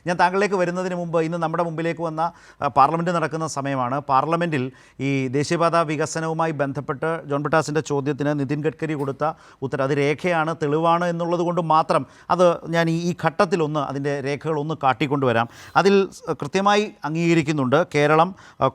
ഞാൻ താങ്കളിലേക്ക് വരുന്നതിന് മുമ്പ് ഇന്ന് നമ്മുടെ മുമ്പിലേക്ക് വന്ന പാർലമെൻറ്റ് നടക്കുന്ന സമയമാണ്. പാർലമെൻറ്റിൽ ഈ ദേശീയപാത വികസനവുമായി ബന്ധപ്പെട്ട് ജോൺ ബ്രിട്ടാസിൻ്റെ ചോദ്യത്തിന് നിതിൻ ഗഡ്കരി കൊടുത്ത ഉത്തരം അത് രേഖയാണ്, തെളിവാണ് എന്നുള്ളത് കൊണ്ട് മാത്രം അത് ഞാൻ ഈ ഘട്ടത്തിലൊന്ന് അതിൻ്റെ രേഖകളൊന്ന് കാട്ടിക്കൊണ്ടുവരാം. അതിൽ കൃത്യമായി അംഗീകരിക്കുന്നുണ്ട് കേരളം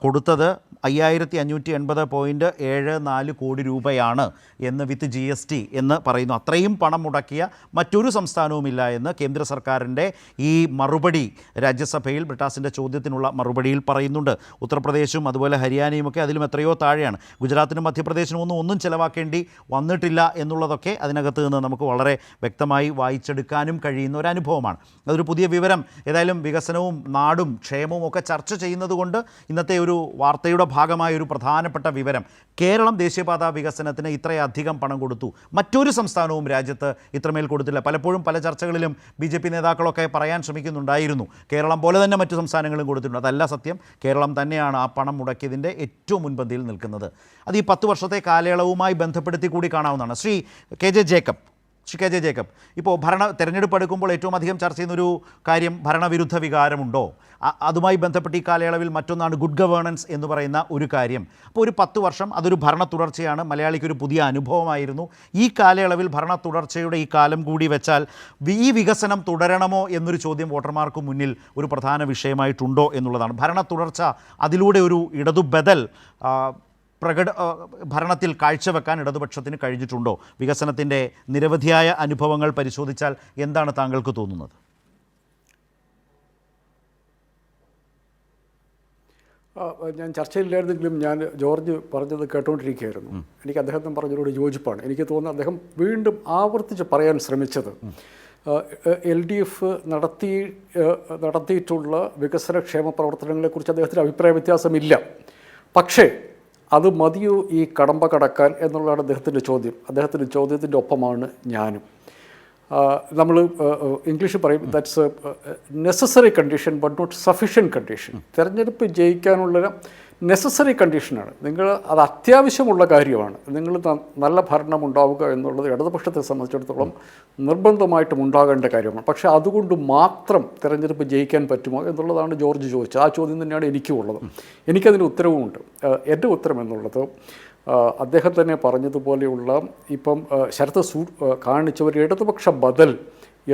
കൊടുത്തത് 5580.74 കോടി രൂപയാണ് എന്ന് വിത്ത് GST എന്ന് പറയുന്നു. അത്രയും പണം മുടക്കിയ മറ്റൊരു സംസ്ഥാനവുമില്ല എന്ന് കേന്ദ്ര സർക്കാരിൻ്റെ ഈ മറുപടി രാജ്യസഭയിൽ ബ്രിട്ടാസിൻ്റെ ചോദ്യത്തിനുള്ള മറുപടിയിൽ പറയുന്നുണ്ട്. ഉത്തർപ്രദേശും അതുപോലെ ഹരിയാനയുമൊക്കെ അതിലും എത്രയോ താഴെയാണ്. ഗുജറാത്തിനും മധ്യപ്രദേശിനും ഒന്നും ചിലവാക്കേണ്ടി വന്നിട്ടില്ല എന്നുള്ളതൊക്കെ അതിനകത്ത് നിന്ന് നമുക്ക് വളരെ വ്യക്തമായി വായിച്ചെടുക്കാനും കഴിയുന്ന ഒരു അനുഭവമാണ്. അതൊരു പുതിയ വിവരം. ഏതായാലും വികസനവും നാടും ക്ഷേമവും ഒക്കെ ചർച്ച ചെയ്യുന്നത് കൊണ്ട് ഇന്നത്തെ ഒരു വാർത്തയുടെ ഭാഗമായ ഒരു പ്രധാനപ്പെട്ട വിവരം, കേരളം ദേശീയപാത വികസനത്തിന് ഇത്രയധികം പണം കൊടുത്തു, മറ്റൊരു സംസ്ഥാനവും രാജ്യത്ത് ഇത്രമേൽ കൊടുത്തില്ല. പലപ്പോഴും പല ചർച്ചകളിലും BJP നേതാക്കളൊക്കെ പറയാൻ ശ്രമിക്കുന്നുണ്ടായിരുന്നു കേരളം പോലെ തന്നെ മറ്റു സംസ്ഥാനങ്ങളും കൊടുത്തിട്ടുണ്ട്. അതല്ല സത്യം. കേരളം തന്നെയാണ് ആ പണം മുടക്കിയതിൻ്റെ ഏറ്റവും മുൻപന്തിയിൽ നിൽക്കുന്നത്. അത് ഈ 10 വർഷത്തെ കാലയളവുമായി ബന്ധപ്പെടുത്തി കൂടി കാണാവുന്നതാണ്. ശ്രീ കെ ജെ ജേക്കബ്, ഇപ്പോൾ തെരഞ്ഞെടുപ്പ് എടുക്കുമ്പോൾ ഏറ്റവും അധികം ചർച്ച ചെയ്യുന്നൊരു കാര്യം ഭരണവിരുദ്ധ വികാരമുണ്ടോ, അതുമായി ബന്ധപ്പെട്ട് ഈ കാലയളവിൽ മറ്റൊന്നാണ് ഗുഡ് ഗവേണൻസ് എന്ന് പറയുന്ന ഒരു കാര്യം. അപ്പോൾ ഒരു 10 വർഷം അതൊരു ഭരണ തുടർച്ചയാണ്. മലയാളിക്കൊരു പുതിയ അനുഭവമായിരുന്നു. ഈ കാലയളവിൽ ഭരണ തുടർച്ചയുടെ ഈ കാലം കൂടി വെച്ചാൽ ഈ വികസനം തുടരണമോ എന്നൊരു ചോദ്യം വോട്ടർമാർക്ക് മുന്നിൽ ഒരു പ്രധാന വിഷയമായിട്ടുണ്ടോ എന്നുള്ളതാണ്. ഭരണ തുടർച്ച അതിലൂടെ ഒരു ഇടതു ബദൽ ഭരണത്തിൽ കാഴ്ചവെക്കാൻ ഇടതുപക്ഷത്തിന് കഴിഞ്ഞിട്ടുണ്ടോ? വികസനത്തിൻ്റെ നിരവധിയായ അനുഭവങ്ങൾ പരിശോധിച്ചാൽ എന്താണ് താങ്കൾക്ക് തോന്നുന്നത്? ഞാൻ ചർച്ചയില്ലായിരുന്നെങ്കിലും ഞാൻ ജോർജ് പറഞ്ഞത് കേട്ടുകൊണ്ടിരിക്കുകയായിരുന്നു. എനിക്ക് അദ്ദേഹത്തിന് പറഞ്ഞതിനോട് യോജിപ്പാണ്. എനിക്ക് തോന്നുന്നത് അദ്ദേഹം വീണ്ടും ആവർത്തിച്ച് പറയാൻ ശ്രമിച്ചത് LDF നടത്തിയിട്ടുള്ള വികസനക്ഷേമ പ്രവർത്തനങ്ങളെക്കുറിച്ച് അദ്ദേഹത്തിന് അഭിപ്രായ വ്യത്യാസമില്ല, പക്ഷേ അത് മതിയോ ഈ കടമ്പ കടക്കാൻ എന്നുള്ളതാണ് അദ്ദേഹത്തിൻ്റെ ചോദ്യം. അദ്ദേഹത്തിൻ്റെ ചോദ്യത്തിൻ്റെ ഒപ്പമാണ് ഞാനും. നമ്മൾ ഇംഗ്ലീഷിൽ പറയും that's necessary condition but not sufficient condition. തിരഞ്ഞെടുപ്പ് ജയിക്കാനുള്ള നെസസറി കണ്ടീഷനാണ്. അത് അത്യാവശ്യമുള്ള കാര്യമാണ്. നിങ്ങൾ നല്ല ഭരണം ഉണ്ടാവുക എന്നുള്ളത് ഇടതുപക്ഷത്തെ സംബന്ധിച്ചിടത്തോളം നിർബന്ധമായിട്ടും ഉണ്ടാകേണ്ട കാര്യമാണ്. പക്ഷേ അതുകൊണ്ട് മാത്രം തിരഞ്ഞെടുപ്പ് ജയിക്കാൻ പറ്റുമോ എന്നുള്ളതാണ് ജോർജ് ചോദിച്ചത്. ആ ചോദ്യം തന്നെയാണ് എനിക്കും ഉള്ളത്. എനിക്കതിന് ഉത്തരവുമുണ്ട്. എൻ്റെ ഉത്തരം എന്നുള്ളത് അദ്ദേഹം തന്നെ പറഞ്ഞതുപോലെയുള്ള ഇപ്പം ശരത് കാണിച്ച ഒരു ഇടതുപക്ഷ ബദൽ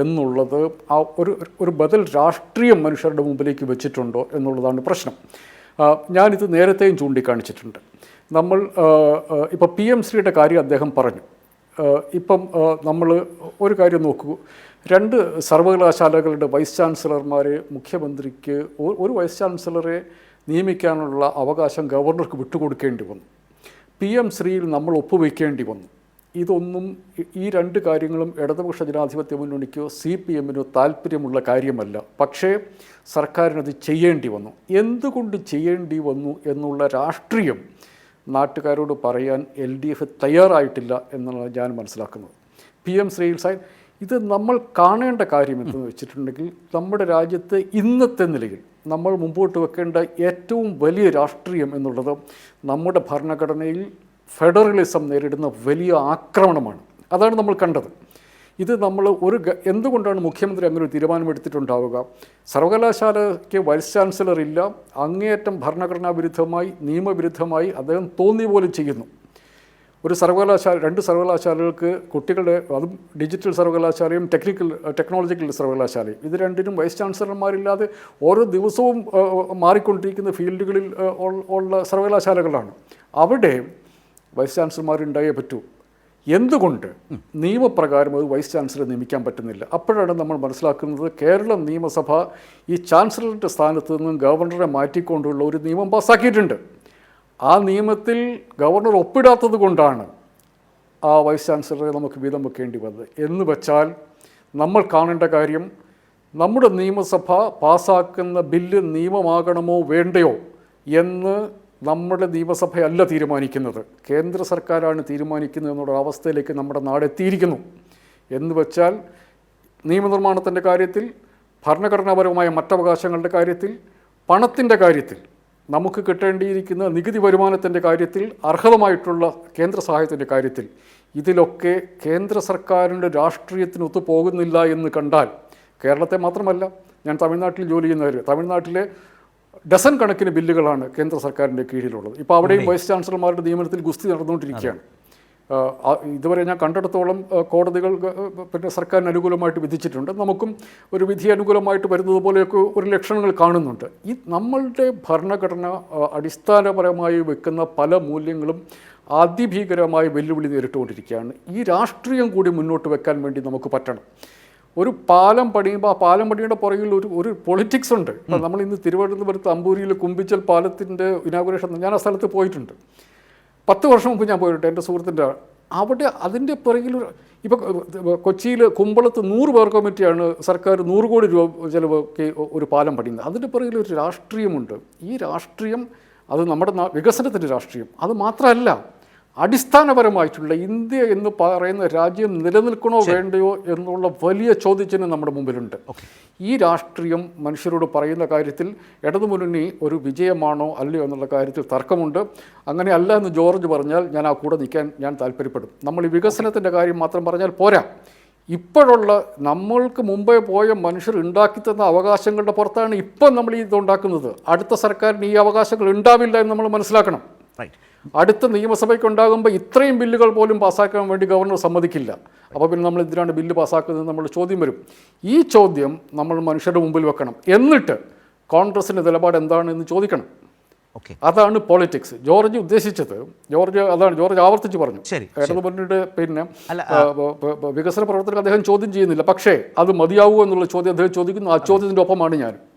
എന്നുള്ളത് ആ ഒരു ബദൽ രാഷ്ട്രീയം മനുഷ്യരുടെ മുമ്പിലേക്ക് വെച്ചിട്ടുണ്ടോ എന്നുള്ളതാണ് പ്രശ്നം. ഞാനിത് നേരത്തെയും ചൂണ്ടിക്കാണിച്ചിട്ടുണ്ട്. നമ്മൾ ഇപ്പോൾ PMശ്രീയുടെ കാര്യം അദ്ദേഹം പറഞ്ഞു. ഇപ്പം നമ്മൾ ഒരു കാര്യം നോക്കൂ, 2 സർവകലാശാലകളുടെ വൈസ് ചാൻസലർമാരെ മുഖ്യമന്ത്രിക്ക് ഒരു വൈസ് ചാൻസലറെ നിയമിക്കാനുള്ള അവകാശം ഗവർണർക്ക് വിട്ടുകൊടുക്കേണ്ടി വന്നു. PMശ്രീയിൽ നമ്മൾ ഒപ്പുവയ്ക്കേണ്ടി വന്നു. ഇതൊന്നും ഈ 2 കാര്യങ്ങളും ഇടതുപക്ഷ ജനാധിപത്യ മുന്നണിക്കോ CPMനോ താല്പര്യമുള്ള കാര്യമല്ല. പക്ഷേ സർക്കാരിനത് ചെയ്യേണ്ടി വന്നു. എന്തുകൊണ്ട് ചെയ്യേണ്ടി വന്നു എന്നുള്ള രാഷ്ട്രീയം നാട്ടുകാരോട് പറയാൻ LDF തയ്യാറായിട്ടില്ല എന്നാണ് ഞാൻ മനസ്സിലാക്കുന്നത്. PMശ്രീയിൽ ഇത് നമ്മൾ കാണേണ്ട കാര്യം എന്തെന്ന് വെച്ചിട്ടുണ്ടെങ്കിൽ, നമ്മുടെ രാജ്യത്ത് ഇന്നത്തെ നിലയിൽ നമ്മൾ മുമ്പോട്ട് വെക്കേണ്ട ഏറ്റവും വലിയ രാഷ്ട്രീയം എന്നുള്ളത് നമ്മുടെ ഭരണഘടനയിൽ ഫെഡറലിസം നേരിടുന്ന വലിയ ആക്രമണമാണ്. അതാണ് നമ്മൾ കണ്ടത്. ഇത് നമ്മൾ എന്തുകൊണ്ടാണ് മുഖ്യമന്ത്രി അങ്ങനെ ഒരു തീരുമാനമെടുത്തിട്ടുണ്ടാവുക? സർവകലാശാലയ്ക്ക് വൈസ് ചാൻസലർ ഇല്ല, അങ്ങേയറ്റം ഭരണഘടനാ വിരുദ്ധമായി നിയമവിരുദ്ധമായി അദ്ദേഹം തോന്നിയ പോലെ ചെയ്യുന്നു. ഒരു സർവകലാശാല 2 സർവകലാശാലകൾക്ക് കുട്ടികളുടെ, അതും ഡിജിറ്റൽ സർവകലാശാലയും ടെക്നോളജിക്കൽ സർവകലാശാലയും, ഇത് 2നും വൈസ് ചാൻസലർമാരില്ലാതെ ഓരോ ദിവസവും മാറിക്കൊണ്ടിരിക്കുന്ന ഫീൽഡുകളിൽ ഉള്ള സർവകലാശാലകളാണ്. അവിടെ വൈസ് ചാൻസലർമാരുണ്ടായേ പറ്റൂ. എന്തുകൊണ്ട് നിയമപ്രകാരം അത് വൈസ് ചാൻസലറെ നിയമിക്കാൻ പറ്റുന്നില്ല? അപ്പോഴാണ് നമ്മൾ മനസ്സിലാക്കുന്നത് കേരള നിയമസഭ ഈ ചാൻസലറുടെ സ്ഥാനത്ത് നിന്നും ഗവർണറെ മാറ്റിക്കൊണ്ടുള്ള ഒരു നിയമം പാസ്സാക്കിയിട്ടുണ്ട്. ആ നിയമത്തിൽ ഗവർണർ ഒപ്പിടാത്തത് കൊണ്ടാണ് ആ വൈസ് ചാൻസലറെ നമുക്ക് വീതം വെക്കേണ്ടി വന്നത്. എന്ന് വെച്ചാൽ നമ്മൾ കാണേണ്ട കാര്യം, നമ്മുടെ നിയമസഭ പാസ്സാക്കുന്ന ബില്ല് നിയമമാകണമോ വേണ്ടയോ എന്ന് നമ്മുടെ നിയമസഭയല്ല തീരുമാനിക്കുന്നത്, കേന്ദ്ര സർക്കാരാണ് തീരുമാനിക്കുന്നത് എന്നുള്ള അവസ്ഥയിലേക്ക് നമ്മുടെ നാട് എത്തിയിരിക്കുന്നു. എന്ന് വെച്ചാൽ നിയമനിർമ്മാണത്തിൻ്റെ കാര്യത്തിൽ, ഭരണഘടനാപരമായ മറ്റവകാശങ്ങളുടെ കാര്യത്തിൽ, പണത്തിൻ്റെ കാര്യത്തിൽ, നമുക്ക് കിട്ടേണ്ടിയിരിക്കുന്ന നികുതി വരുമാനത്തിൻ്റെ കാര്യത്തിൽ, അർഹതമായിട്ടുള്ള കേന്ദ്ര സഹായത്തിൻ്റെ കാര്യത്തിൽ, ഇതിലൊക്കെ കേന്ദ്ര സർക്കാരിൻ്റെ രാഷ്ട്രീയത്തിന് ഒത്തുപോകുന്നില്ല എന്ന് കണ്ടാൽ കേരളത്തെ മാത്രമല്ല ഞാൻ തമിഴ്നാട്ടിൽ ജോലി ചെയ്യുന്നവർ, തമിഴ്നാട്ടിലെ ഡസൻ കണക്കിന് ബില്ലുകളാണ് കേന്ദ്ര സർക്കാരിൻ്റെ കീഴിലുള്ളത്. ഇപ്പോൾ അവിടെയും വൈസ് ചാൻസലർമാരുടെ നിയമനത്തിൽ ഗുസ്തി നടന്നുകൊണ്ടിരിക്കുകയാണ്. ഇതുവരെ ഞാൻ കണ്ടിടത്തോളം കോടതികൾ പിന്നെ സർക്കാരിന് അനുകൂലമായിട്ട് വിധിച്ചിട്ടുണ്ട്. നമുക്കും ഒരു വിധി അനുകൂലമായിട്ട് വരുന്നത് പോലെയൊക്കെ ഒരു ലക്ഷണങ്ങൾ കാണുന്നുണ്ട്. ഈ നമ്മളുടെ ഭരണഘടന അടിസ്ഥാനപരമായി വെക്കുന്ന പല മൂല്യങ്ങളും അതിഭീകരമായ വെല്ലുവിളി നേരിട്ടുകൊണ്ടിരിക്കുകയാണ്. ഈ രാഷ്ട്രീയം കൂടി മുന്നോട്ട് വെക്കാൻ വേണ്ടി നമുക്ക് പറ്റണം. ഒരു പാലം പണിയുമ്പോൾ ആ പാലം പണിയുടെ പുറകിൽ ഒരു പൊളിറ്റിക്സ് ഉണ്ട്. ഇപ്പം നമ്മൾ ഇന്ന് തിരുവനന്തപുരത്ത് അമ്പൂരിയിൽ കുമ്പിച്ചൽ പാലത്തിൻ്റെ ഇനാഗുറേഷൻ ഞാൻ ആ സ്ഥലത്ത് പോയിട്ടുണ്ട്. 10 വർഷം മുമ്പ് ഞാൻ പോയിട്ട് എൻ്റെ സുഹൃത്തിൻ്റെ അവിടെ അതിൻ്റെ പുറകിൽ ഇപ്പോൾ കൊച്ചിയിൽ കുമ്പളത്ത് 100 പേർ കമ്മിറ്റിയാണ് സർക്കാർ 100 കോടി രൂപ ചിലവൊക്കെ ഒരു പാലം പണിയുന്നത്. അതിൻ്റെ പുറകിൽ ഒരു രാഷ്ട്രീയമുണ്ട്. ഈ രാഷ്ട്രീയം അത് നമ്മുടെ വികസനത്തിൻ്റെ രാഷ്ട്രീയം അത് മാത്രമല്ല, അടിസ്ഥാനപരമായിട്ടുള്ള ഇന്ത്യ എന്ന് പറയുന്ന രാജ്യം നിലനിൽക്കണോ വേണ്ടയോ എന്നുള്ള വലിയ ചോദ്യചിഹ്നം നമ്മുടെ മുമ്പിലുണ്ട്. ഈ രാഷ്ട്രീയം മനുഷ്യരോട് പറയുന്ന കാര്യത്തിൽ ഇടതുമുന്നണി ഒരു വിജയമാണോ അല്ലയോ എന്നുള്ള കാര്യത്തിൽ തർക്കമുണ്ട്. അങ്ങനെ അല്ല എന്ന് ജോർജ് പറഞ്ഞാൽ ഞാൻ ആ കൂടെ നിൽക്കാൻ ഞാൻ താല്പര്യപ്പെടും. നമ്മൾ ഈ വികസനത്തിൻ്റെ കാര്യം മാത്രം പറഞ്ഞാൽ പോരാ. ഇപ്പോഴുള്ള നമ്മൾക്ക് മുമ്പേ പോയ മനുഷ്യർ ഉണ്ടാക്കി തന്ന അവകാശങ്ങളുടെ പുറത്താണ് ഇപ്പം നമ്മൾ ഇതുണ്ടാക്കുന്നത്. അടുത്ത സർക്കാരിന് ഈ അവകാശങ്ങൾ ഉണ്ടാവില്ല എന്ന് നമ്മൾ മനസ്സിലാക്കണം. അടുത്ത നിയമസഭയ്ക്ക് ഉണ്ടാകുമ്പോൾ ഇത്രയും ബില്ലുകൾ പോലും പാസ്സാക്കാൻ വേണ്ടി ഗവർണർ സമ്മതിക്കില്ല. അപ്പോൾ പിന്നെ നമ്മൾ എന്തിനാണ് ബില്ല് പാസ്സാക്കുന്നത് നമ്മൾ ചോദ്യം വരും. ഈ ചോദ്യം നമ്മൾ മനുഷ്യരുടെ മുമ്പിൽ വെക്കണം. എന്നിട്ട് കോൺഗ്രസിൻ്റെ നിലപാട് എന്താണെന്ന് ചോദിക്കണം. അതാണ് പൊളിറ്റിക്സ്. ജോർജ് ഉദ്ദേശിച്ചത്, ജോർജ് ആവർത്തിച്ച് പറഞ്ഞു, ഇടതുമുന്നണിയുടെ പിന്നെ വികസന പ്രവർത്തനം അദ്ദേഹം ചോദ്യം ചെയ്യുന്നില്ല. പക്ഷേ അത് മതിയാവുമോ എന്നുള്ള ചോദ്യം അദ്ദേഹം ചോദിക്കുന്നു. ആ ചോദ്യത്തിൻ്റെ ഒപ്പമാണ് ഞാൻ.